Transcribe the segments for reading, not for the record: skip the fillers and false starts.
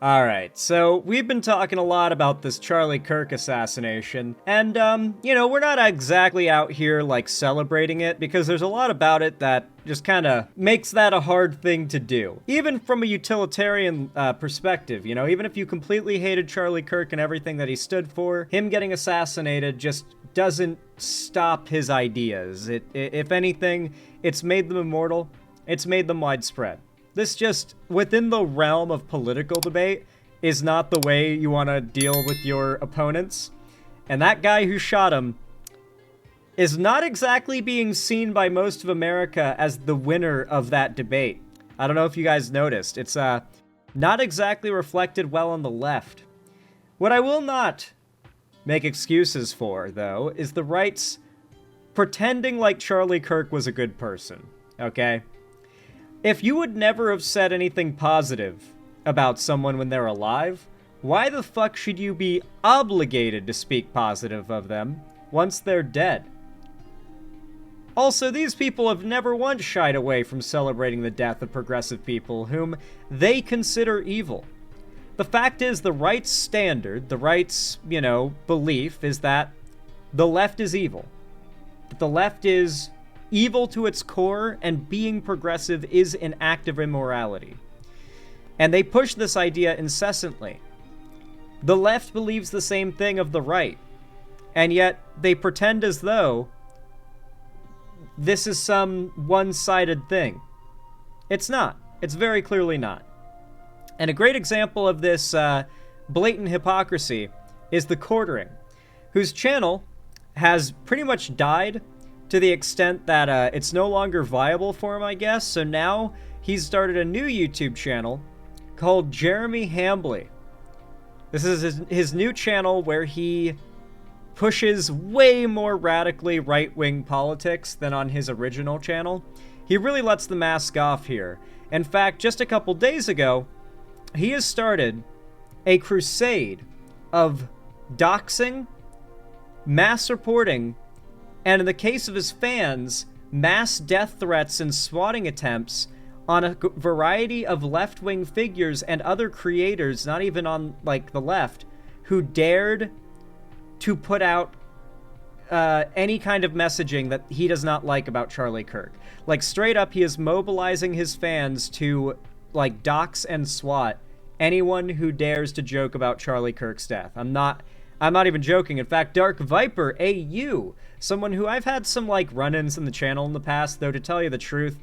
Alright, so we've been talking a lot about this Charlie Kirk assassination, and, we're not exactly out here, like, celebrating it, because there's a lot about it that just kinda makes that a hard thing to do. Even from a utilitarian perspective, even if you completely hated Charlie Kirk and everything that he stood for, him getting assassinated just doesn't stop his ideas. If anything, it's made them immortal, it's made them widespread. This just, within the realm of political debate, is not the way you want to deal with your opponents. And that guy who shot him is not exactly being seen by most of America as the winner of that debate. I don't know if you guys noticed. It's not exactly reflected well on the left. What I will not make excuses for, though, is the right's pretending like Charlie Kirk was a good person, okay? If you would never have said anything positive about someone when they're alive, why the fuck should you be obligated to speak positive of them once they're dead? Also, these people have never once shied away from celebrating the death of progressive people whom they consider evil. The fact is, the right's standard, the right's, belief is that the left is evil. That the left is evil to its core, and being progressive is an act of immorality. And they push this idea incessantly. The left believes the same thing of the right, and yet they pretend as though this is some one-sided thing. It's not. It's very clearly not. And a great example of this blatant hypocrisy is the Quartering, whose channel has pretty much died to the extent that it's no longer viable for him, I guess. So now he's started a new YouTube channel called Jeremy Hambly. This is his new channel where he pushes way more radically right-wing politics than on his original channel. He really lets the mask off here. In fact, just a couple days ago, he has started a crusade of doxing, mass reporting, and in the case of his fans, mass death threats and swatting attempts on a variety of left-wing figures and other creators, not even on, the left, who dared to put out any kind of messaging that he does not like about Charlie Kirk. Straight up, he is mobilizing his fans to, dox and swat anyone who dares to joke about Charlie Kirk's death. I'm not even joking. In fact, DarkViperAU, someone who I've had some, run-ins in the channel in the past, though to tell you the truth,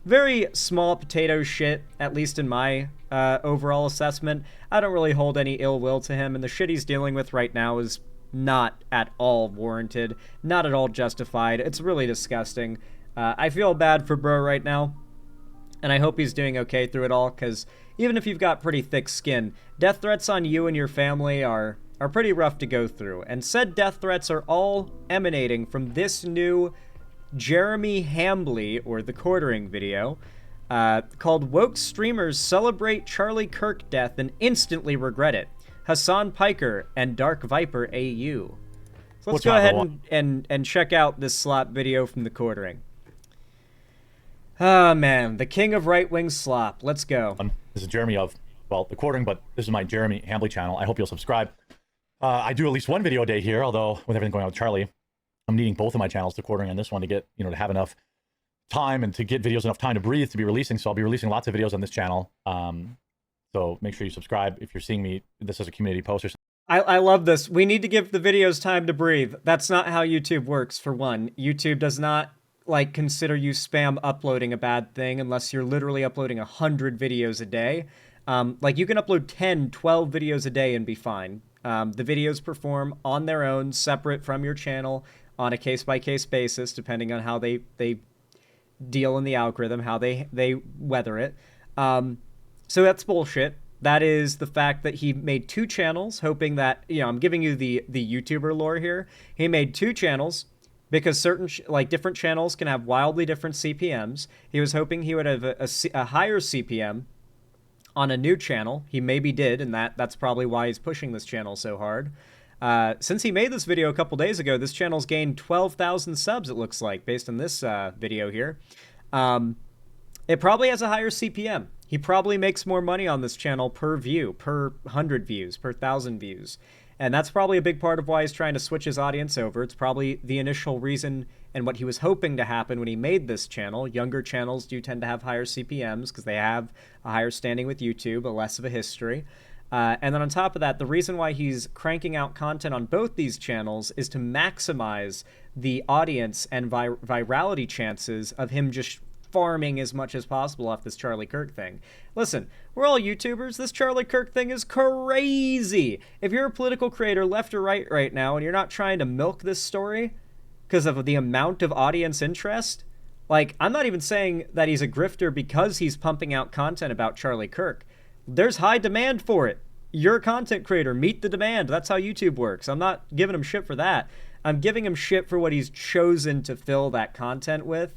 very small potato shit, at least in my overall assessment. I don't really hold any ill will to him, and the shit he's dealing with right now is not at all warranted, not at all justified. It's really disgusting. I feel bad for bro right now, and I hope he's doing okay through it all, because even if you've got pretty thick skin, death threats on you and your family are pretty rough to go through, and said death threats are all emanating from this new Jeremy Hambly, or the Quartering video, called Woke Streamers Celebrate Charlie Kirk Death and Instantly Regret It. Hasan, Piker, and DarkViperAU. So let's go ahead and check out this slop video from the Quartering. Ah, man, the king of right-wing slop. Let's go. This is Jeremy of, the Quartering, but this is my Jeremy Hambly channel. I hope you'll subscribe. I do at least one video a day here, although with everything going on with Charlie, I'm needing both of my channels, the Quartering and this one, to get, to have enough time and to get videos enough time to breathe to be releasing. So I'll be releasing lots of videos on this channel. So make sure you subscribe if you're seeing me. This is a community post or something. I love this. We need to give the videos time to breathe. That's not how YouTube works, for one. YouTube does not, consider you spam uploading a bad thing unless you're literally uploading 100 videos a day. You can upload 10, 12 videos a day and be fine. The videos perform on their own, separate from your channel, on a case-by-case basis, depending on how they deal in the algorithm, how they weather it. So that's bullshit. That is the fact that he made two channels, hoping that, I'm giving you the YouTuber lore here. He made two channels because certain, different channels can have wildly different CPMs. He was hoping he would have a higher CPM on a new channel. He maybe did, and that's probably why he's pushing this channel so hard. Since he made this video a couple days ago, this channel's gained 12,000 subs, it looks like, based on this video here. It probably has a higher CPM. He probably makes more money on this channel per view, per 100 views, per 1,000 views. And that's probably a big part of why he's trying to switch his audience over. It's probably the initial reason and what he was hoping to happen when he made this channel. Younger channels do tend to have higher CPMs because they have a higher standing with YouTube, a less of a history. And then on top of that, the reason why he's cranking out content on both these channels is to maximize the audience and virality chances of him just farming as much as possible off this Charlie Kirk thing. Listen, we're all YouTubers. This Charlie Kirk thing is crazy. If you're a political creator, left or right now, and you're not trying to milk this story because of the amount of audience interest, like, I'm not even saying that he's a grifter because he's pumping out content about Charlie Kirk. There's high demand for it. You're a content creator. Meet the demand. That's how YouTube works. I'm not giving him shit for that. I'm giving him shit for what he's chosen to fill that content with.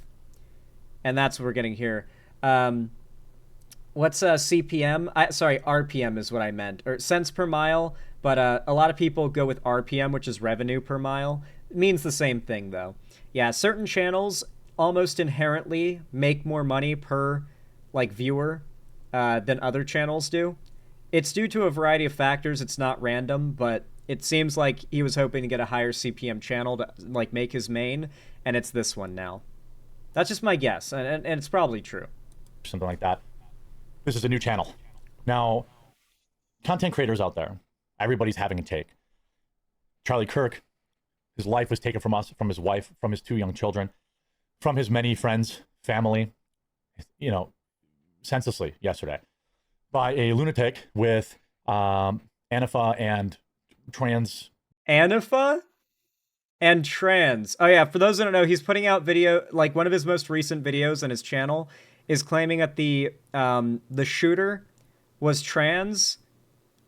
And that's what we're getting here. What's CPM? Sorry, RPM is what I meant. Or cents per mile. But a lot of people go with RPM, which is revenue per mile. It means the same thing, though. Yeah, certain channels almost inherently make more money per, like, viewer than other channels do. It's due to a variety of factors. It's not random, but it seems like he was hoping to get a higher CPM channel to, like, make his main, and it's this one now. That's just my guess, and it's probably true. Something like that. This is a new channel. Now, content creators out there, everybody's having a take. Charlie Kirk, his life was taken from us, from his wife, from his 2 young children, from his many friends, family, you know, senselessly yesterday by a lunatic with Antifa and trans. Antifa? And trans. Oh yeah, for those who don't know, he's putting out video, like one of his most recent videos on his channel is claiming that the shooter was trans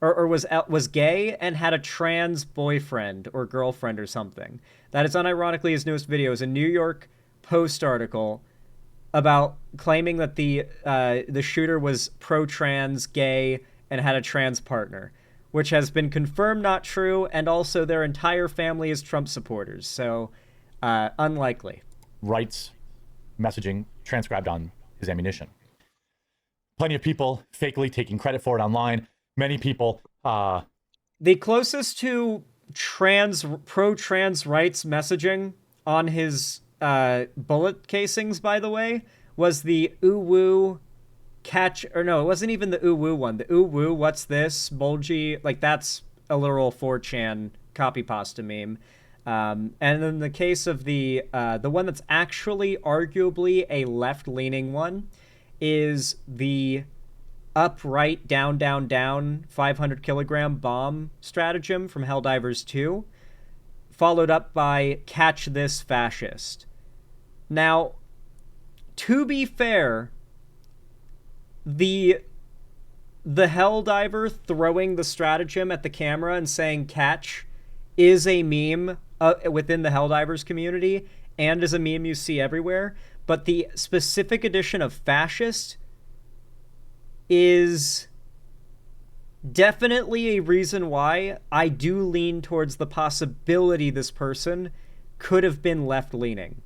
or was gay and had a trans boyfriend or girlfriend or something. That is unironically his newest video. Is a New York Post article about claiming that the shooter was pro-trans, gay, and had a trans partner, which has been confirmed not true, and also their entire family is Trump supporters, so unlikely. Rights messaging transcribed on his ammunition. Plenty of people fakely taking credit for it online. Many people... The closest to pro-trans rights messaging on his bullet casings, by the way, was the ooh-woo catch, or no, it wasn't even the ooh-woo one. The ooh-woo, what's this? Bulgy, like that's a literal 4chan copy pasta meme. And in the case of the one that's actually arguably a left-leaning one is the upright down, down, down 500 kilogram bomb stratagem from Helldivers 2, followed up by catch this fascist. Now, to be fair, the Helldiver throwing the stratagem at the camera and saying catch is a meme within the Helldivers community and is a meme you see everywhere, but the specific edition of fascist is definitely a reason why I do lean towards the possibility this person could have been left-leaning.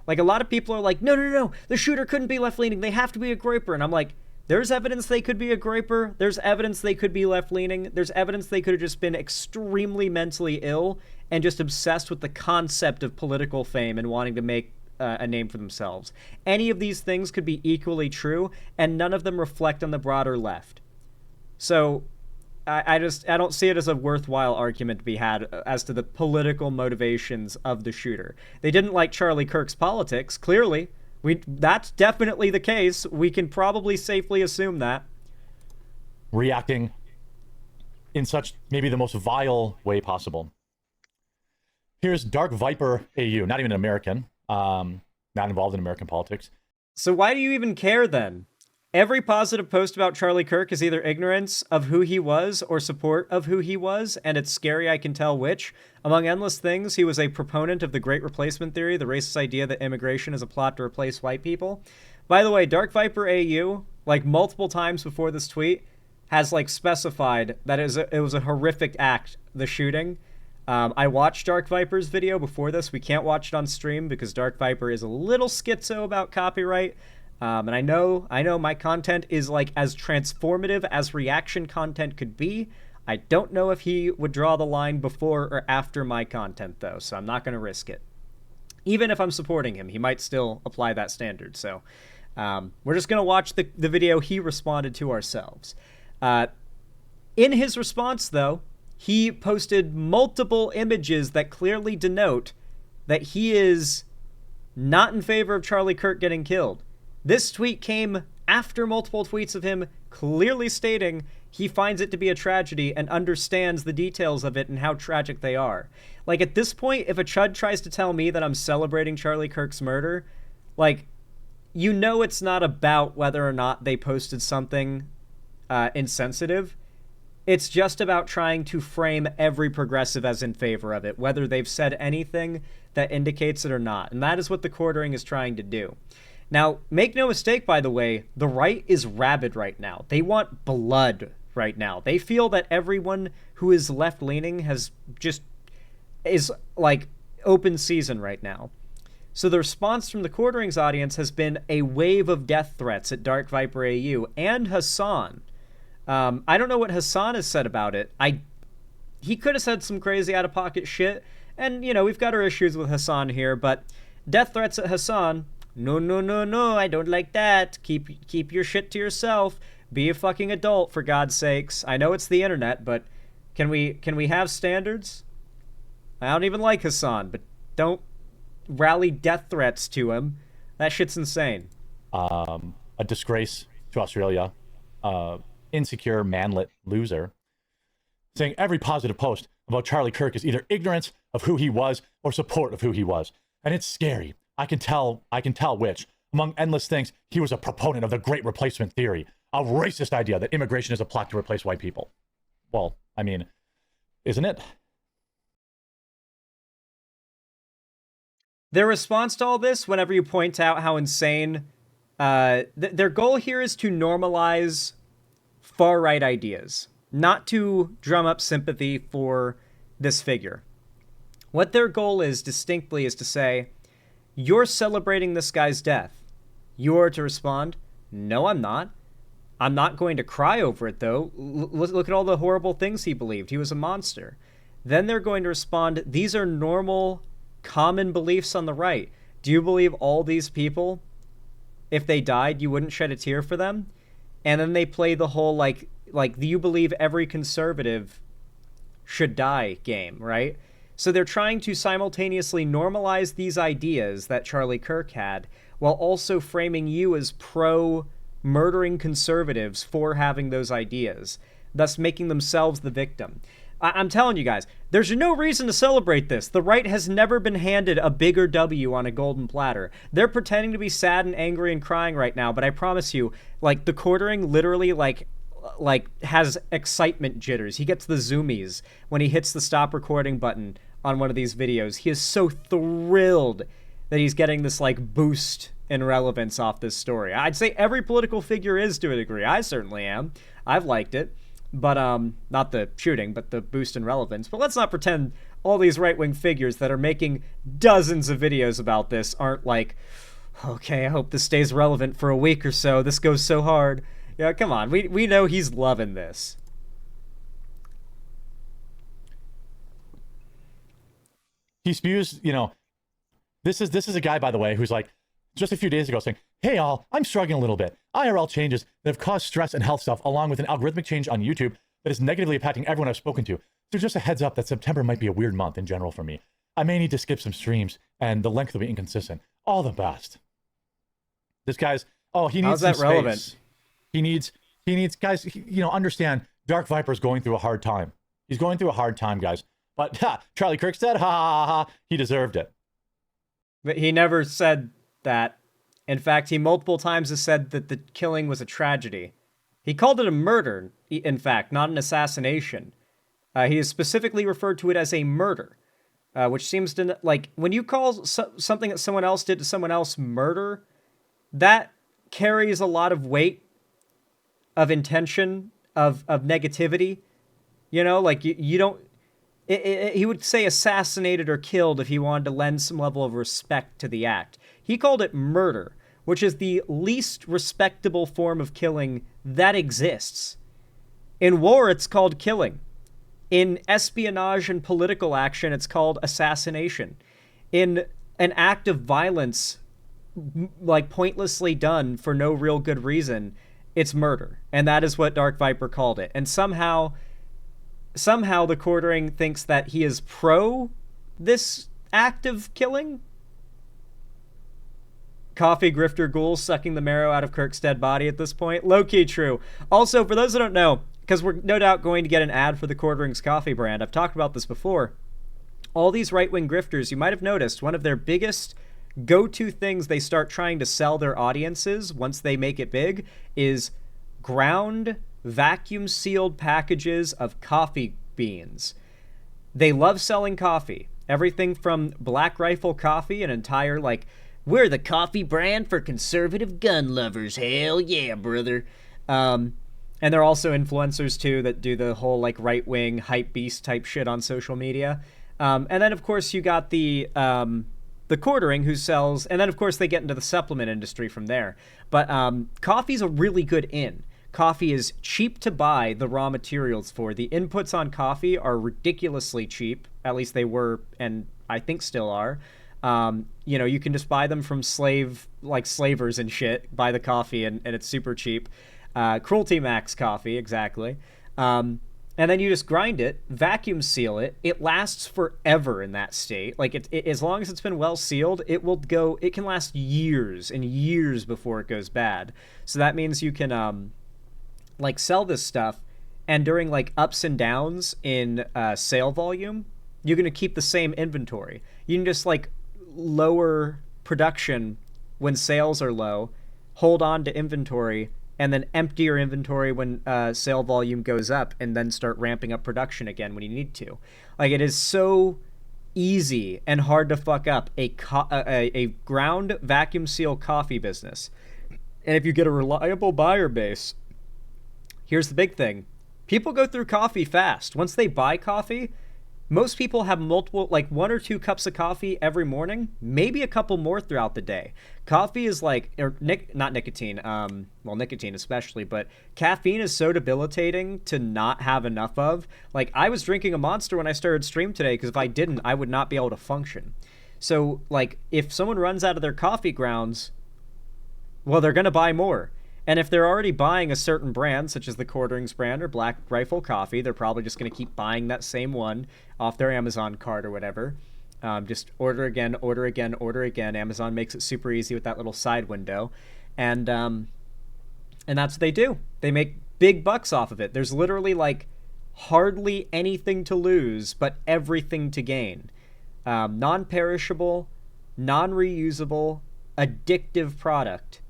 Like, a lot of people are like, no, the shooter couldn't be left-leaning, they have to be a groiper, and I'm like, there's evidence they could be a groiper. There's evidence they could be left-leaning. There's evidence they could have just been extremely mentally ill and just obsessed with the concept of political fame and wanting to make a name for themselves. Any of these things could be equally true, and none of them reflect on the broader left. So I don't see it as a worthwhile argument to be had as to the political motivations of the shooter. They didn't like Charlie Kirk's politics, clearly. That's definitely the case. We can probably safely assume that. Reacting in such maybe the most vile way possible. Here's DarkViperAU, not even an American, not involved in American politics. So why do you even care then? Every positive post about Charlie Kirk is either ignorance of who he was or support of who he was, and it's scary I can tell which. Among endless things, he was a proponent of the Great Replacement Theory, the racist idea that immigration is a plot to replace white people. By the way, DarkViperAU, like multiple times before this tweet, has like specified that it was a horrific act, the shooting. I watched Dark Viper's video before this. We can't watch it on stream because Dark Viper is a little schizo about copyright. And I know my content is like as transformative as reaction content could be. I don't know if he would draw the line before or after my content, though, so I'm not going to risk it. Even if I'm supporting him, he might still apply that standard. So we're just going to watch the video he responded to ourselves. In his response, though, he posted multiple images that clearly denote that he is not in favor of Charlie Kirk getting killed. This tweet came after multiple tweets of him clearly stating he finds it to be a tragedy and understands the details of it and how tragic they are. Like, at this point, if a chud tries to tell me that I'm celebrating Charlie Kirk's murder, like, you know it's not about whether or not they posted something insensitive. It's just about trying to frame every progressive as in favor of it, whether they've said anything that indicates it or not. And that is what the quartering is trying to do. Now, make no mistake, by the way, the right is rabid right now. They want blood right now. They feel that everyone who is left-leaning is like open season right now. So the response from the quartering's audience has been a wave of death threats at DarkViperAU and Hasan. I don't know what Hasan has said about it. He could have said some crazy out-of-pocket shit, and, you know, we've got our issues with Hasan here, but death threats at Hasan, no, I don't like that. Keep your shit to yourself. Be a fucking adult, for God's sakes. I know it's the internet, but can we have standards? I don't even like Hasan, but don't rally death threats to him. That shit's insane. A disgrace to Australia. Insecure, manlet loser. Saying every positive post about Charlie Kirk is either ignorance of who he was or support of who he was. And it's scary. I can tell which. Among endless things, he was a proponent of the Great Replacement theory, a racist idea that immigration is a plot to replace white people. Well, I mean, isn't it? Their response to all this, whenever you point out how insane, their goal here is to normalize far-right ideas, not to drum up sympathy for this figure. What their goal is, distinctly, is to say, you're celebrating this guy's death. You're to respond, no, I'm not. I'm not going to cry over it, though. Look at all the horrible things he believed. He was a monster. Then they're going to respond, these are normal, common beliefs on the right. Do you believe all these people, if they died, you wouldn't shed a tear for them? And then they play the whole, like, do you believe every conservative should die game, right? So they're trying to simultaneously normalize these ideas that Charlie Kirk had, while also framing you as pro-murdering conservatives for having those ideas, thus making themselves the victim. I'm telling you guys, there's no reason to celebrate this. The right has never been handed a bigger W on a golden platter. They're pretending to be sad and angry and crying right now, but I promise you, like, the quartering literally, like has excitement jitters. He gets the zoomies when he hits the stop recording button on one of these videos. He is so thrilled that he's getting this, like, boost in relevance off this story. I'd say every political figure is, to a degree. I certainly am. I've liked it. But, not the shooting, but the boost in relevance. But let's not pretend all these right-wing figures that are making dozens of videos about this aren't like, okay, I hope this stays relevant for a week or so. This goes so hard. Yeah, come on. We know he's loving this. He spews, you know, this is a guy, by the way, who's like, just a few days ago saying, hey all, I'm struggling a little bit. IRL changes that have caused stress and health stuff, along with an algorithmic change on YouTube that is negatively impacting everyone I've spoken to. So just a heads up that September might be a weird month in general for me. I may need to skip some streams and the length will be inconsistent. All the best. This guy's, he needs How's some that relevant? space. He needs guys, understand Dark Viper's going through a hard time. He's going through a hard time, guys. But Charlie Kirk said, he deserved it. But he never said that. In fact, he multiple times has said that the killing was a tragedy. He called it a murder, in fact, not an assassination. He has specifically referred to it as a murder, which seems to, like, when you call something that someone else did to someone else murder, that carries a lot of weight, of intention, of negativity. You know, like, you don't... he would say assassinated or killed if he wanted to lend some level of respect to the act. He called it murder, which is the least respectable form of killing that exists. In war, it's called killing. In espionage and political action, it's called assassination. In an act of violence, like pointlessly done for no real good reason, it's murder. And that is what Dark Viper called it. And somehow the quartering thinks that he is pro this act of killing. Coffee grifter ghouls sucking the marrow out of Kirk's dead body at this point. Low-key true. Also, for those that don't know, because we're no doubt going to get an ad for the Quartering's coffee brand, I've talked about this before. All these right-wing grifters, you might have noticed, one of their biggest go-to things they start trying to sell their audiences once they make it big is ground, vacuum-sealed packages of coffee beans. They love selling coffee. Everything from Black Rifle Coffee, an entire, like, we're the coffee brand for conservative gun lovers. Hell yeah, brother. And they're also influencers, too, that do the whole, like, right-wing hype beast type shit on social media. And then, of course, you got the quartering who sells... And then, of course, they get into the supplement industry from there. But coffee's a really good in. Coffee is cheap to buy the raw materials for. The inputs on coffee are ridiculously cheap. At least they were, and I think still are. You know, you can just buy them from slavers and shit, buy the coffee, and it's super cheap. Cruelty Max coffee, exactly. And then you just grind it, vacuum seal it. It lasts forever in that state. Like, as long as it's been well sealed, it can last years and years before it goes bad. So that means you can, like, sell this stuff, and during, like, ups and downs in sale volume, you're going to keep the same inventory. You can just, like, lower production when sales are low, hold on to inventory, and then empty your inventory when sale volume goes up, and then start ramping up production again when you need to. Like, it is so easy and hard to fuck up a ground vacuum seal coffee business. And if you get a reliable buyer base, here's the big thing. People go through coffee fast. Once they buy coffee, most people have multiple, like 1 or 2 cups of coffee every morning, maybe a couple more throughout the day. Coffee is like, not nicotine, well, nicotine especially, but caffeine is so debilitating to not have enough of. Like, I was drinking a Monster when I started stream today, because if I didn't, I would not be able to function. So, like, if someone runs out of their coffee grounds, well, they're going to buy more. And if they're already buying a certain brand, such as the Quartering's brand or Black Rifle Coffee, they're probably just going to keep buying that same one off their Amazon cart or whatever. Just order again, order again, order again. Amazon makes it super easy with that little side window. And that's what they do. They make big bucks off of it. There's literally, like, hardly anything to lose, but everything to gain. Non-perishable, non-reusable, addictive product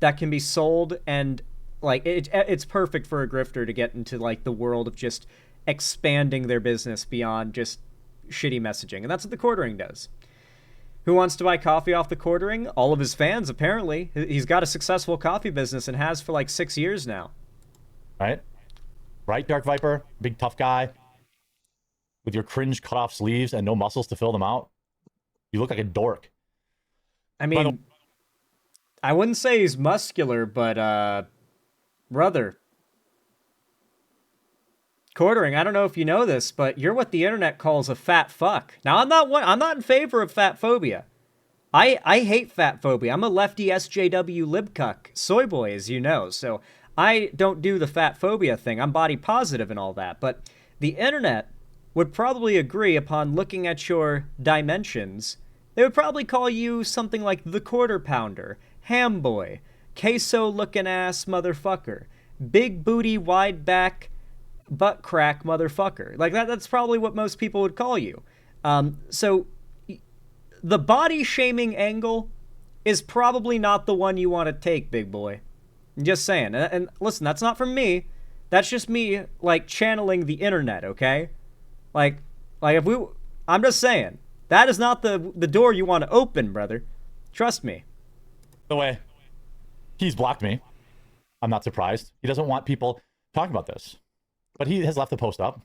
that can be sold, and, like, it's perfect for a grifter to get into, like, the world of just expanding their business beyond just shitty messaging. And that's what the Quartering does. Who wants to buy coffee off the Quartering? All of his fans, apparently. He's got a successful coffee business and has for, like, 6 years now. Right? Right, Dark Viper? Big tough guy with your cringe cut off sleeves and no muscles to fill them out. You look like a dork. I mean, I wouldn't say he's muscular, but, brother. Quartering, I don't know if you know this, but you're what the internet calls a fat fuck. Now, I'm not in favor of fat phobia. I hate fat phobia. I'm a lefty SJW libcuck soy boy, as you know, so I don't do the fat phobia thing. I'm body positive and all that, but the internet would probably agree upon looking at your dimensions. They would probably call you something like the quarter pounder, ham boy, queso looking ass motherfucker, big booty wide back butt crack motherfucker. Like, that's probably what most people would call you. So the body shaming angle is probably not the one you want to take, big boy. I'm just saying. And listen, that's not from me. That's just me, like, channeling the internet, okay? Like I'm just saying. That is not the door you want to open, brother. Trust me. By the way, he's blocked me. I'm not surprised. He doesn't want people talking about this. But he has left the post up.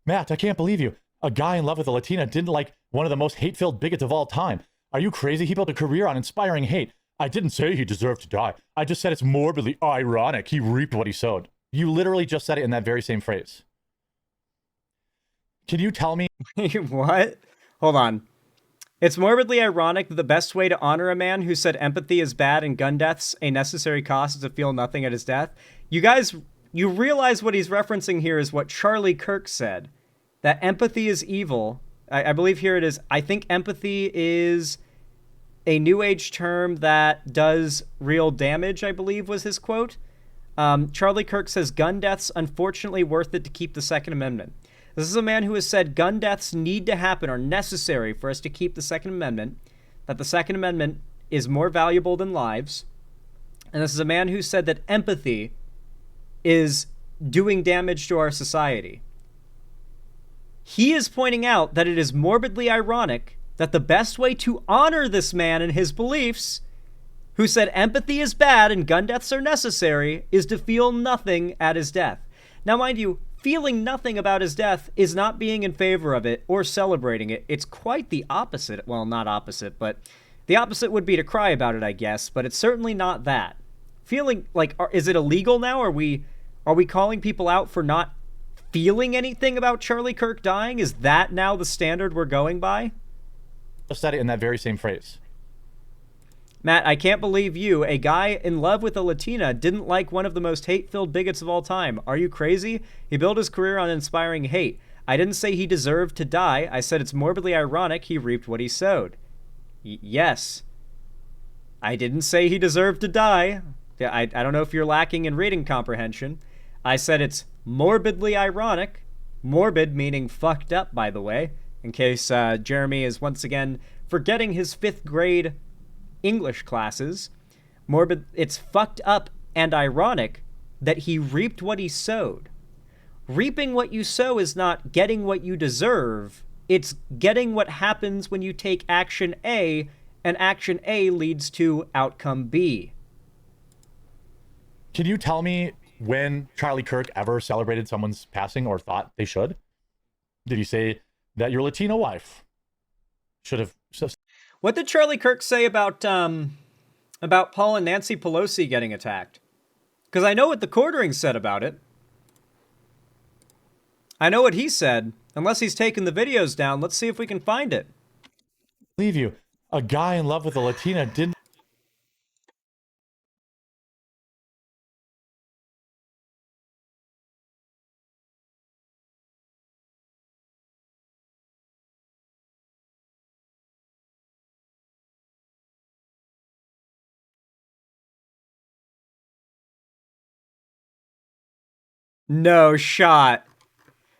Matt, I can't believe you. A guy in love with a Latina didn't like one of the most hate-filled bigots of all time. Are you crazy? He built a career on inspiring hate. I didn't say he deserved to die. I just said it's morbidly ironic. He reaped what he sowed. You literally just said it in that very same phrase. Can you tell me? What? Hold on. It's morbidly ironic that the best way to honor a man who said empathy is bad and gun deaths a necessary cost is to feel nothing at his death. You guys, you realize what he's referencing here is what Charlie Kirk said. That empathy is evil. I believe here it is. I think empathy is a new age term that does real damage, I believe was his quote. Charlie Kirk says gun deaths unfortunately worth it to keep the Second Amendment. This is a man who has said gun deaths need to happen, are necessary for us to keep the Second Amendment, that the Second Amendment is more valuable than lives. And this is a man who said that empathy is doing damage to our society. He is pointing out that it is morbidly ironic that the best way to honor this man and his beliefs, who said empathy is bad and gun deaths are necessary, is to feel nothing at his death. Now, mind you, feeling nothing about his death is not being in favor of it or celebrating it. It's quite the opposite. Well, not opposite, but the opposite would be to cry about it, I guess, but it's certainly not that. Feeling like, is it illegal now? Are we calling people out for not feeling anything about Charlie Kirk dying? Is that now the standard we're going by? Just said it in that very same phrase. Matt, I can't believe you, a guy in love with a Latina, didn't like one of the most hate-filled bigots of all time. Are you crazy? He built his career on inspiring hate. I didn't say he deserved to die. I said it's morbidly ironic he reaped what he sowed. Yes. I didn't say he deserved to die. I don't know if you're lacking in reading comprehension. I said it's morbidly ironic. Morbid meaning fucked up, by the way, in case Jeremy is once again forgetting his 5th grade English classes. Morbid, it's fucked up and ironic that he reaped what he sowed. Reaping what you sow is not getting what you deserve. It's getting what happens when you take action A, and action A leads to outcome B. Can you tell me when Charlie Kirk ever celebrated someone's passing or thought they should? Did he say that your Latino wife should have... What did Charlie Kirk say about Paul and Nancy Pelosi getting attacked? Because I know what the quartering said about it. I know what he said. Unless he's taken the videos down, let's see if we can find it. Believe you, a guy in love with a Latina didn't... No shot.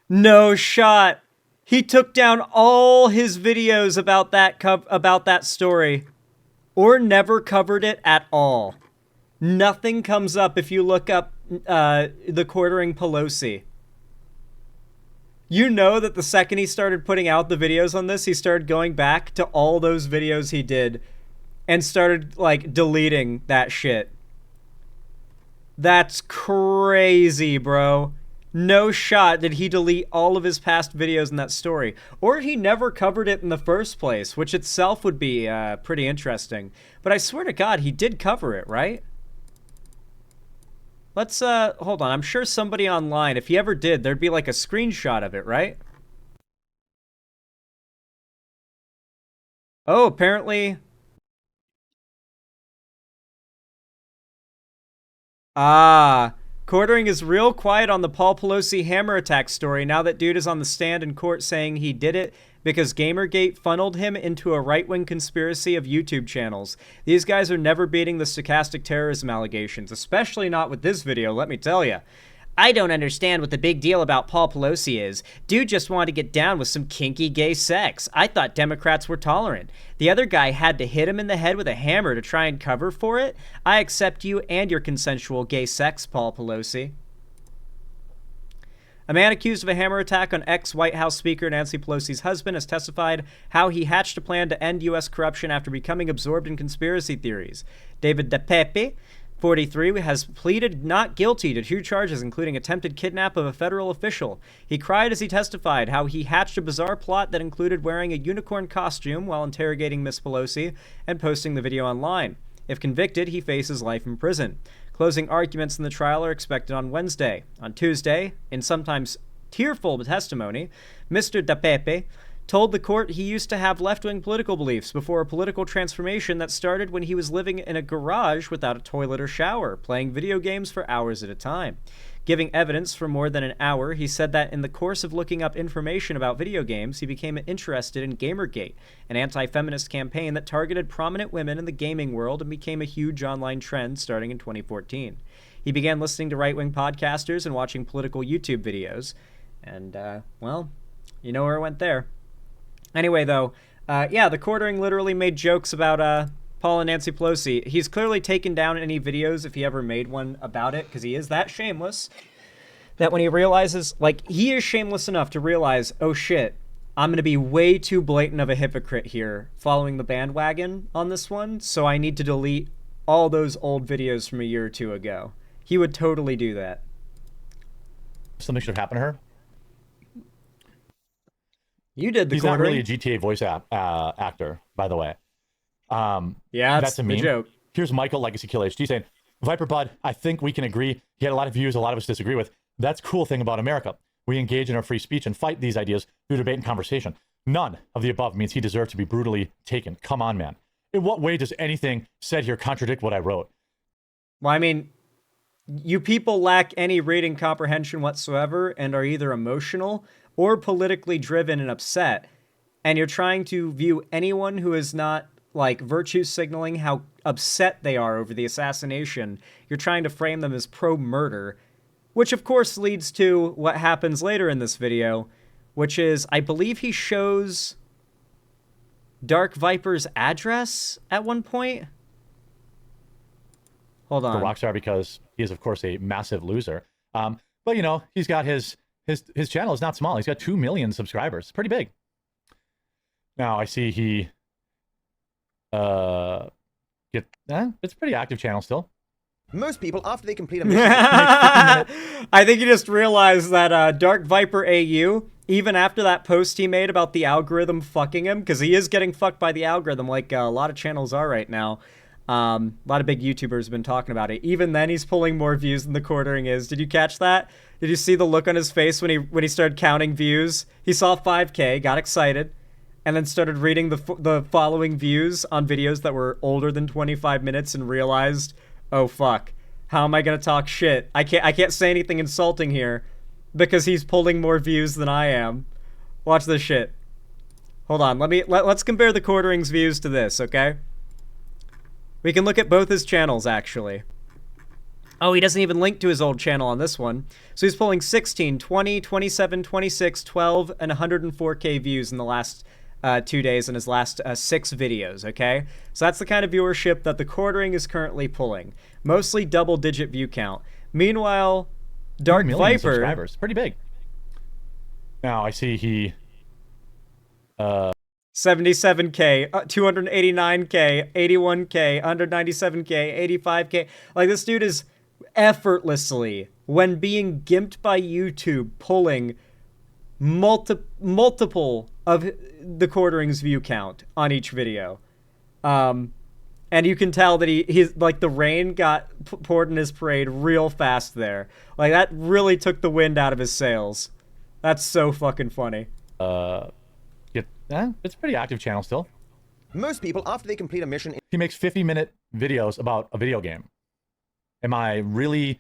No shot. He took down all his videos about that story, or never covered it at all. Nothing comes up if you look up the quartering Pelosi. You know that the second he started putting out the videos on this, he started going back to all those videos he did and started, like, deleting that shit. That's crazy, bro. No shot did he delete all of his past videos in that story. Or he never covered it in the first place, which itself would be pretty interesting. But I swear to God, he did cover it, right? Let's, hold on. I'm sure somebody online, if he ever did, there'd be like a screenshot of it, right? Oh, apparently... Ah, quartering is real quiet on the Paul Pelosi hammer attack story now that dude is on the stand in court saying he did it because Gamergate funneled him into a right-wing conspiracy of YouTube channels. These guys are never beating the stochastic terrorism allegations, especially not with this video, let me tell you. I don't understand what the big deal about Paul Pelosi is. Dude just wanted to get down with some kinky gay sex. I thought Democrats were tolerant. The other guy had to hit him in the head with a hammer to try and cover for it. I accept you and your consensual gay sex, Paul Pelosi. A man accused of a hammer attack on ex-White House Speaker Nancy Pelosi's husband has testified how he hatched a plan to end U.S. corruption after becoming absorbed in conspiracy theories. David DePepe, 43, has pleaded not guilty to 2 charges, including attempted kidnap of a federal official. He cried as he testified how he hatched a bizarre plot that included wearing a unicorn costume while interrogating Miss Pelosi and posting the video online. If convicted, he faces life in prison. Closing arguments in the trial are expected on Wednesday. On Tuesday, in sometimes tearful testimony, Mr. Da Pepe told the court he used to have left-wing political beliefs before a political transformation that started when he was living in a garage without a toilet or shower, playing video games for hours at a time. Giving evidence for more than an hour, he said that in the course of looking up information about video games, he became interested in Gamergate, an anti-feminist campaign that targeted prominent women in the gaming world and became a huge online trend starting in 2014. He began listening to right-wing podcasters and watching political YouTube videos. And, well, you know where it went there. Anyway, though, yeah, the quartering literally made jokes about Paul and Nancy Pelosi. He's clearly taken down any videos if he ever made one about it, because he is that shameless that when he realizes, like, he is shameless enough to realize, oh shit, I'm going to be way too blatant of a hypocrite here following the bandwagon on this one, so I need to delete all those old videos from a year or two ago. He would totally do that. Something should have happened to her. You did the He's quartering. not really a GTA voice actor, by the way. Yeah, that's a meme. joke. Here's Michael Legacy Kill HD saying, Viper Bud, I think we can agree. He had a lot of views a lot of us disagree with. That's cool thing about America. We engage in our free speech and fight these ideas through debate and conversation. None of the above means he deserved to be brutally taken. Come on, man. In what way does anything said here contradict what I wrote? Well, I mean, you people lack any reading comprehension whatsoever and are either emotional or politically driven and upset. And you're trying to view anyone who is not, like, virtue signaling how upset they are over the assassination. You're trying to frame them as pro-murder, which of course leads to what happens later in this video, which is, I believe he shows Dark Viper's address at one point. Hold on. The Rockstar, because he is, of course, a massive loser. But, you know, he's got his channel is not small. He's got 2 million subscribers. Pretty big. Now, I see he... it's a pretty active channel still. Most people, after they complete a mission... I think you just realized that DarkViperAU, even after that post he made about the algorithm fucking him, because he is getting fucked by the algorithm like a lot of channels are right now. A lot of big YouTubers have been talking about it. Even then, he's pulling more views than the quartering is. Did you catch that? Did you see the look on his face when he started counting views? He saw 5K, got excited, and then started reading the following views on videos that were older than 25 minutes and realized, oh fuck, how am I gonna talk shit? I can't say anything insulting here because he's pulling more views than I am. Watch this shit. Hold on, let's compare the quartering's views to this, okay? We can look at both his channels, actually. Oh, he doesn't even link to his old channel on this one. So he's pulling 16, 20, 27, 26, 12, and 104K views in the last 2 days in his last 6 videos, okay? So that's the kind of viewership that the quartering is currently pulling. Mostly double-digit view count. Meanwhile, Dark Viper... subscribers. Pretty big. Now, I see he... 77K, 289K, 81K, 197K, 85K. Like, this dude is effortlessly, when being gimped by YouTube, pulling multiple of the quartering's view count on each video. And you can tell that he's like, the rain got poured in his parade real fast there. Like, that really took the wind out of his sails. That's so fucking funny. It's a pretty active channel still. Most people, after they complete a mission... He makes 50-minute videos about a video game. Am I really...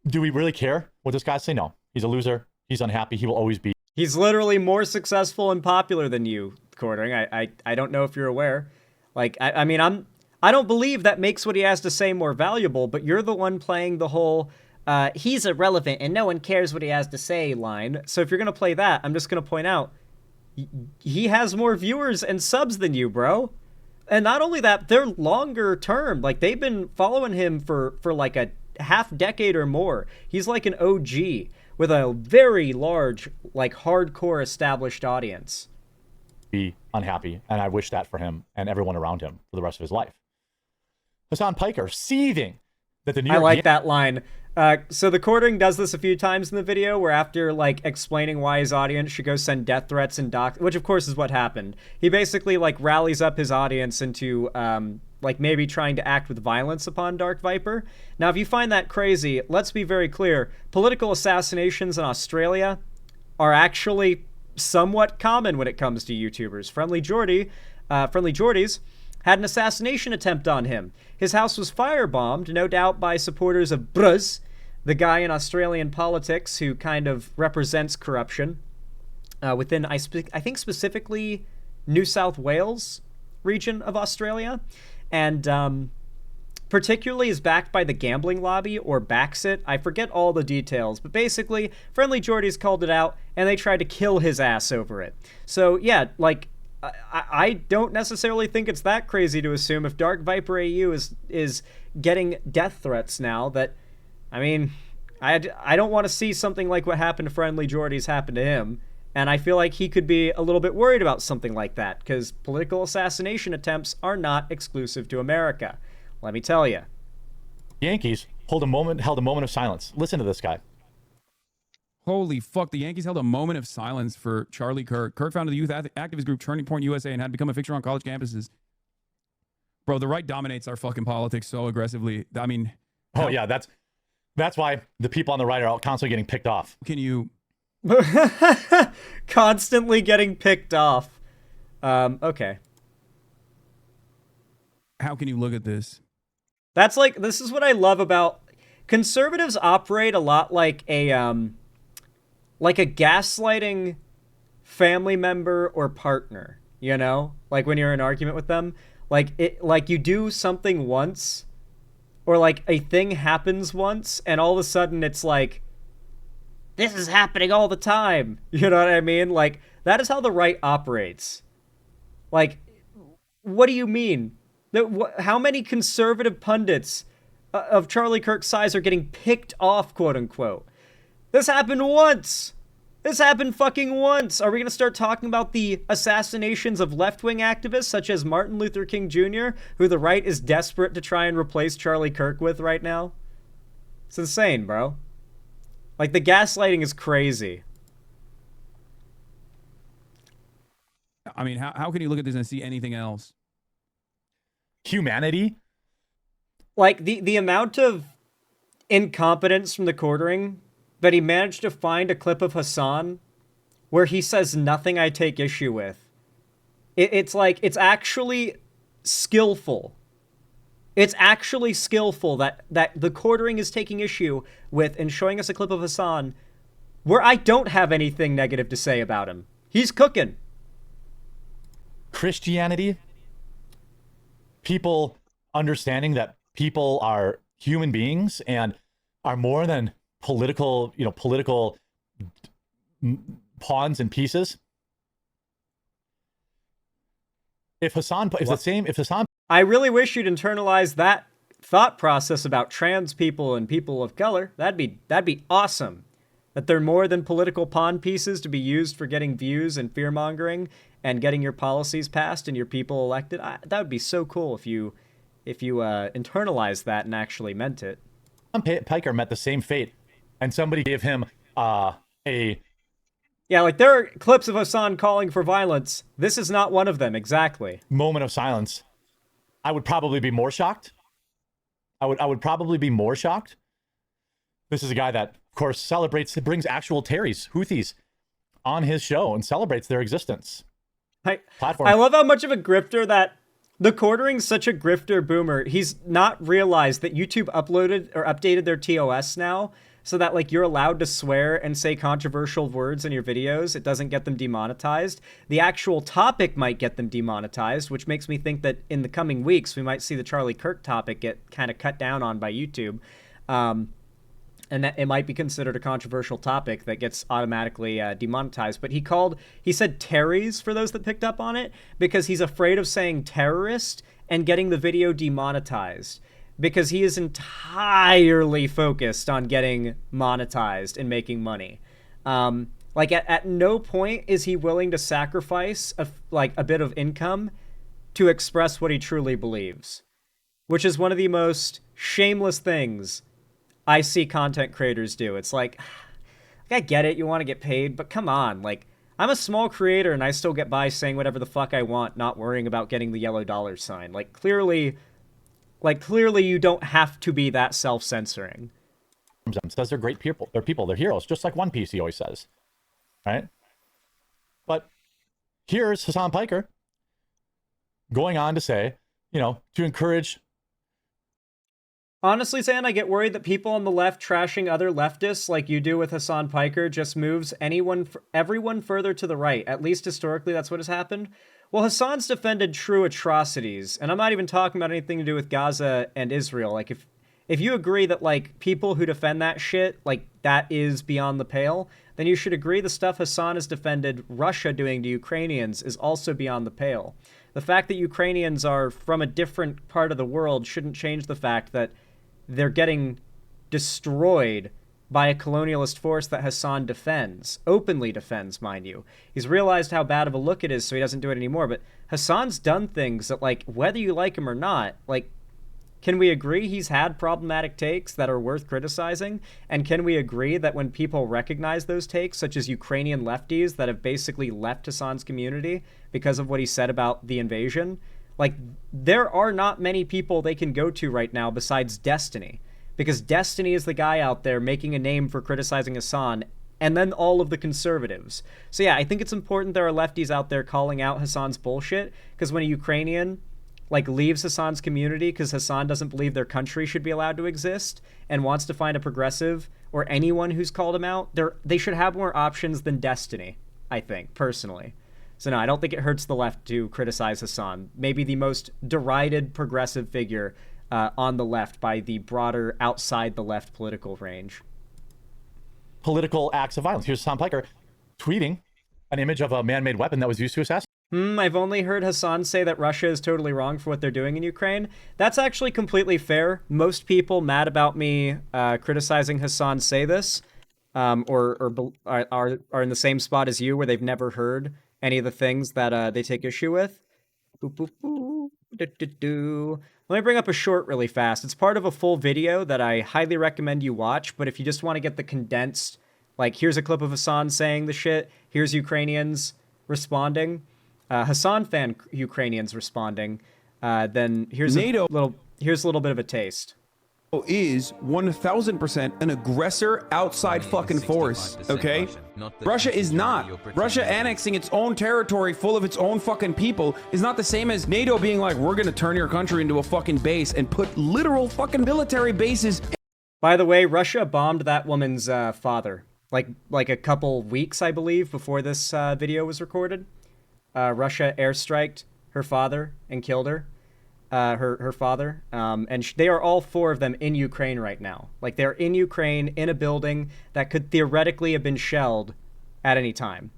Do we really care what this guy say? No. He's a loser. He's unhappy. He will always be. He's literally more successful and popular than you, quartering. I don't know if you're aware. Like, I mean, I don't believe that makes what he has to say more valuable, but you're the one playing the whole... he's irrelevant and no one cares what he has to say line. So if you're going to play that, I'm just going to point out, he has more viewers and subs than you, bro. And not only that, they're longer term. Like, they've been following him for like a half decade or more. He's like an OG with a very large, like, hardcore established audience. Be unhappy, and I wish that for him and everyone around him for the rest of his life. Hasan Piker seething that the New York... I like that line. So the quartering does this a few times in the video, where after, like, explaining why his audience should go send death threats and which of course is what happened. He basically, like, rallies up his audience into like maybe trying to act with violence upon Dark Viper. Now, if you find that crazy, let's be very clear. Political assassinations in Australia are actually somewhat common when it comes to YouTubers. Friendly Jordies had an assassination attempt on him. His house was firebombed, no doubt by supporters of Bruz, the guy in Australian politics who kind of represents corruption within, I think specifically New South Wales region of Australia, and particularly is backed by the gambling lobby, or backs it. I forget all the details, but basically Friendly Jordies called it out and they tried to kill his ass over it. So yeah, like I don't necessarily think it's that crazy to assume if DarkViperAU is getting death threats now that, I mean, I don't want to see something like what happened to Friendly Jordies happen to him. And I feel like he could be a little bit worried about something like that, because political assassination attempts are not exclusive to America. Let me tell you. Yankees held a moment of silence. Listen to this guy. Holy fuck, the Yankees held a moment of silence for Charlie Kirk. Kirk founded the youth activist group Turning Point USA and had become a fixture on college campuses. Bro, the right dominates our fucking politics so aggressively. I mean... Oh, yeah, that's why the people on the right are constantly getting picked off. Can you... Constantly getting picked off. Okay. How can you look at this? That's like, this is what I love about... Conservatives operate a lot like a gaslighting family member or partner, you know? Like when you're in an argument with them, like you do something once, or like a thing happens once, and all of a sudden it's like, this is happening all the time. You know what I mean? Like, that is how the right operates. Like, what do you mean? How many conservative pundits of Charlie Kirk's size are getting picked off, quote unquote? This happened once. This happened fucking once. Are we going to start talking about the assassinations of left-wing activists such as Martin Luther King Jr., who the right is desperate to try and replace Charlie Kirk with right now? It's insane, bro. Like, the gaslighting is crazy. I mean, how can you look at this and see anything else? Humanity? Like, the amount of incompetence from the quartering that he managed to find a clip of Hasan where he says nothing I take issue with. It's like, it's actually skillful. It's actually skillful that the quartering is taking issue with and showing us a clip of Hasan where I don't have anything negative to say about him. He's cooking. Christianity? People understanding that people are human beings and are more than political pawns and pieces. If Hasan I really wish you'd internalize that thought process about trans people and people of color. That'd be awesome. That they're more than political pawn pieces to be used for getting views and fear-mongering and getting your policies passed and your people elected. That would be so cool if you internalized that and actually meant it. Piker met the same fate, and somebody gave him a... Yeah, like, there are clips of Hasan calling for violence. This is not one of them, exactly. Moment of silence. I would probably be more shocked. I would probably be more shocked. This is a guy that, of course, brings actual Terrys, Houthis, on his show and celebrates their existence. I love how much of a grifter that the quartering's such a grifter boomer. He's not realized that YouTube uploaded or updated their TOS now, so that, like, you're allowed to swear and say controversial words in your videos. It doesn't get them demonetized. The actual topic might get them demonetized, which makes me think that in the coming weeks, we might see the Charlie Kirk topic get kind of cut down on by YouTube. And that it might be considered a controversial topic that gets automatically demonetized. But he said Terrys, for those that picked up on it, because he's afraid of saying terrorist and getting the video demonetized. Because he is entirely focused on getting monetized and making money. Like, at no point is he willing to sacrifice a bit of income to express what he truly believes, which is one of the most shameless things I see content creators do. It's like, I get it, you want to get paid, but come on, like, I'm a small creator and I still get by saying whatever the fuck I want, not worrying about getting the yellow dollar sign. Like, clearly, Like, clearly you don't have to be that self-censoring. Says they're great people. They're people. They're heroes, just like One Piece, he always says. Right? But here's Hasan Piker going on to say, you know, to encourage. Honestly, Zan, I get worried that people on the left trashing other leftists like you do with Hasan Piker just moves everyone further to the right. At least historically, that's what has happened. Well, Hasan's defended true atrocities, and I'm not even talking about anything to do with Gaza and Israel. Like, if you agree that, like, people who defend that shit, like, that is beyond the pale, then you should agree the stuff Hasan has defended Russia doing to Ukrainians is also beyond the pale. The fact that Ukrainians are from a different part of the world shouldn't change the fact that they're getting destroyed by a colonialist force that Hasan defends, openly defends, mind you. He's realized how bad of a look it is, so he doesn't do it anymore, but Hasan's done things that, like, whether you like him or not, like, can we agree he's had problematic takes that are worth criticizing? And can we agree that when people recognize those takes, such as Ukrainian lefties that have basically left Hasan's community because of what he said about the invasion, like, there are not many people they can go to right now besides Destiny, because Destiny is the guy out there making a name for criticizing Hasan, and then all of the conservatives. So yeah, I think it's important there are lefties out there calling out Hasan's bullshit, because when a Ukrainian like leaves Hasan's community because Hasan doesn't believe their country should be allowed to exist and wants to find a progressive or anyone who's called him out, they should have more options than Destiny, I think, personally. So no, I don't think it hurts the left to criticize Hasan, maybe the most derided progressive figure on the left by the broader outside the left political range. Political acts of violence. Here's Hasan Piker tweeting an image of a man-made weapon that was used to assassinate. I've only heard Hasan say that Russia is totally wrong for what they're doing in Ukraine. That's actually completely fair. Most people mad about me criticizing Hasan say this, or are in the same spot as you, where they've never heard any of the things that they take issue with. Boop, boop, boop. Let me bring up a short really fast. It's part of a full video that I highly recommend you watch, but if you just want to get the condensed, like, here's a clip of Hasan saying the shit, here's Ukrainians responding, Hasan fan Ukrainians responding, then here's a little bit of a taste. Is 1000% an aggressor outside fucking force, okay? Russia is not. Russia annexing its own territory full of its own fucking people is not the same as NATO being like, we're gonna turn your country into a fucking base and put literal fucking military bases. By the way, Russia bombed that woman's father, like a couple weeks, I believe, before this video was recorded. Russia airstriked her father and killed her. Her father, and they are all four of them in Ukraine right now. Like, they're in Ukraine in a building that could theoretically have been shelled at any time.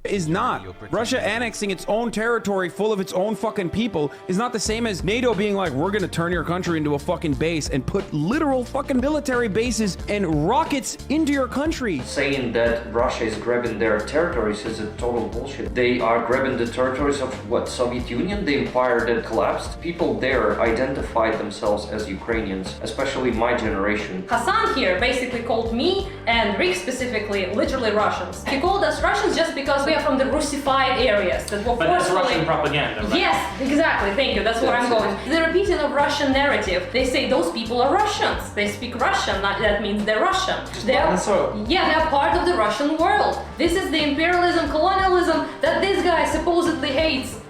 Is not. Russia annexing its own territory full of its own fucking people is not the same as NATO being like, we're gonna turn your country into a fucking base and put literal fucking military bases and rockets into your country. Saying that Russia is grabbing their territories is a total bullshit. They are grabbing the territories of what, Soviet Union, the empire that collapsed? People there identified themselves as Ukrainians, especially my generation. Hasan here basically called me and Rick specifically literally Russians. He called us Russians just because we are from the Russified areas that were But that's Russian propaganda, right? Yes, exactly, thank you, that's where I'm going. The repeating of Russian narrative. They say those people are Russians. They speak Russian, that means they're Russian. They're part of the Russian world. This is the imperialism, colonialism that this guy supposedly hates.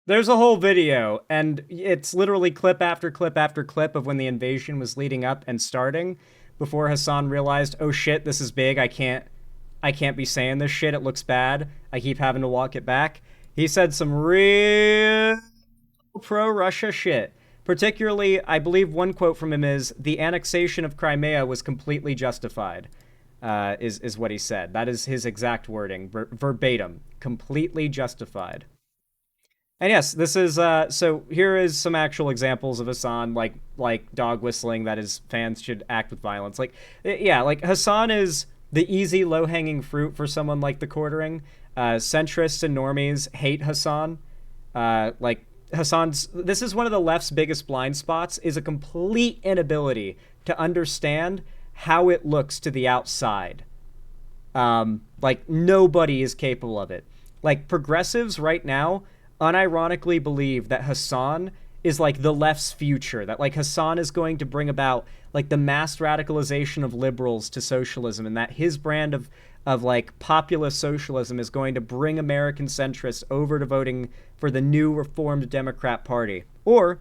There's a whole video, and it's literally clip after clip after clip of when the invasion was leading up and starting, before Hasan realized, oh shit, this is big, I can't be saying this shit, it looks bad, I keep having to walk it back. He said some real pro-Russia shit. Particularly, I believe one quote from him is, the annexation of Crimea was completely justified, is what he said. That is his exact wording, verbatim, completely justified. And yes, this is, so here is some actual examples of Hasan, like dog whistling that his fans should act with violence. Like, yeah, like Hasan is the easy, low-hanging fruit for someone like the Quartering. Centrists and normies hate Hasan. Like, this is one of the left's biggest blind spots, is a complete inability to understand how it looks to the outside. Like, nobody is capable of it. Like, progressives right now unironically believe that Hasan is like the left's future, that like Hasan is going to bring about like the mass radicalization of liberals to socialism, and that his brand of like populist socialism is going to bring American centrists over to voting for the new Reformed Democrat Party. Or,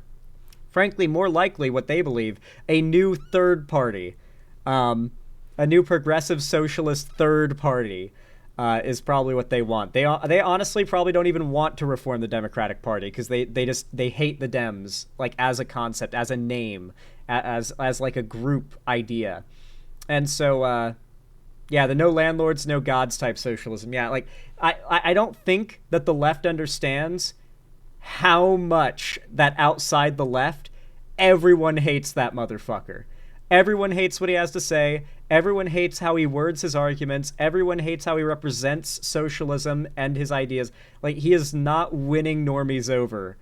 frankly, more likely what they believe, a new third party, a new progressive socialist third party. Is probably what they want. They honestly probably don't even want to reform the Democratic Party, because they hate the Dems, like as a concept, as a name, as like a group idea. And so yeah, the no landlords, no gods type socialism. Yeah, like I don't think that the left understands how much that outside the left, everyone hates that motherfucker. Everyone hates what he has to say. Everyone hates how he words his arguments. Everyone hates how he represents socialism and his ideas. Like, he is not winning normies over.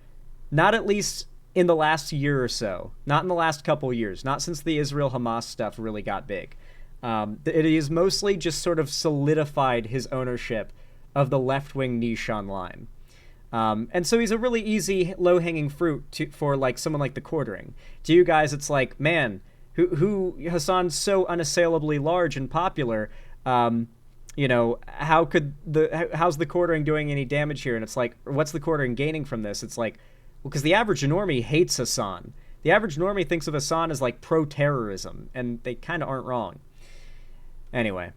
Not at least in the last year or so. Not in the last couple years. Not since the Israel-Hamas stuff really got big. It is mostly just sort of solidified his ownership of the left-wing niche online. And so he's a really easy, low-hanging fruit for like someone like the Quartering. To you guys, it's like, man, who Hasan's so unassailably large and popular, you know, how's the Quartering doing any damage here? And it's like, what's the Quartering gaining from this? It's like, well, because the average normie hates Hasan. The average normie thinks of Hasan as like pro-terrorism, and they kind of aren't wrong. Anyway.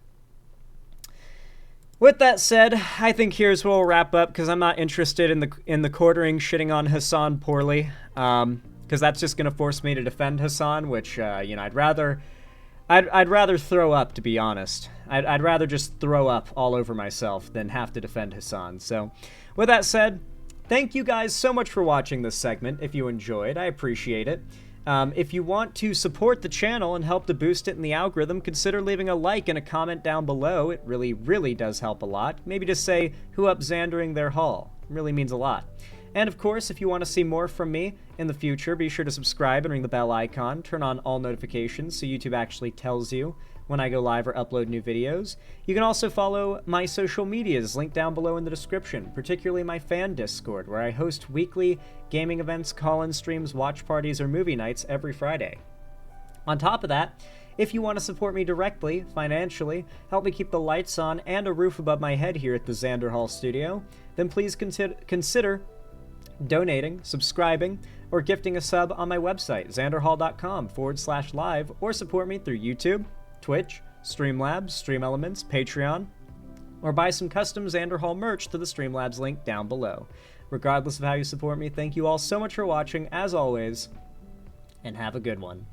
With that said, I think here's where we'll wrap up, because I'm not interested in the Quartering shitting on Hasan poorly. Because that's just going to force me to defend Hasan, which, you know, I'd rather throw up, to be honest. I'd rather just throw up all over myself than have to defend Hasan. So, with that said, thank you guys so much for watching this segment. If you enjoyed, I appreciate it. If you want to support the channel and help to boost it in the algorithm, consider leaving a like and a comment down below. It really, really does help a lot. Maybe just say, who up Xandering their haul. It really means a lot. And of course, if you want to see more from me in the future, be sure to subscribe and ring the bell icon, turn on all notifications so YouTube actually tells you when I go live or upload new videos. You can also follow my social medias linked down below in the description, particularly my fan Discord, where I host weekly gaming events, call-in streams, watch parties, or movie nights every Friday. On top of that, if you want to support me directly, financially, help me keep the lights on and a roof above my head here at the Xander Hall studio, then please consider donating, subscribing, or gifting a sub on my website, xanderhall.com/live, or support me through YouTube, Twitch, Streamlabs, Stream Elements, Patreon, or buy some custom Xander Hall merch through the Streamlabs link down below. Regardless of how you support me, thank you all so much for watching, as always, and have a good one.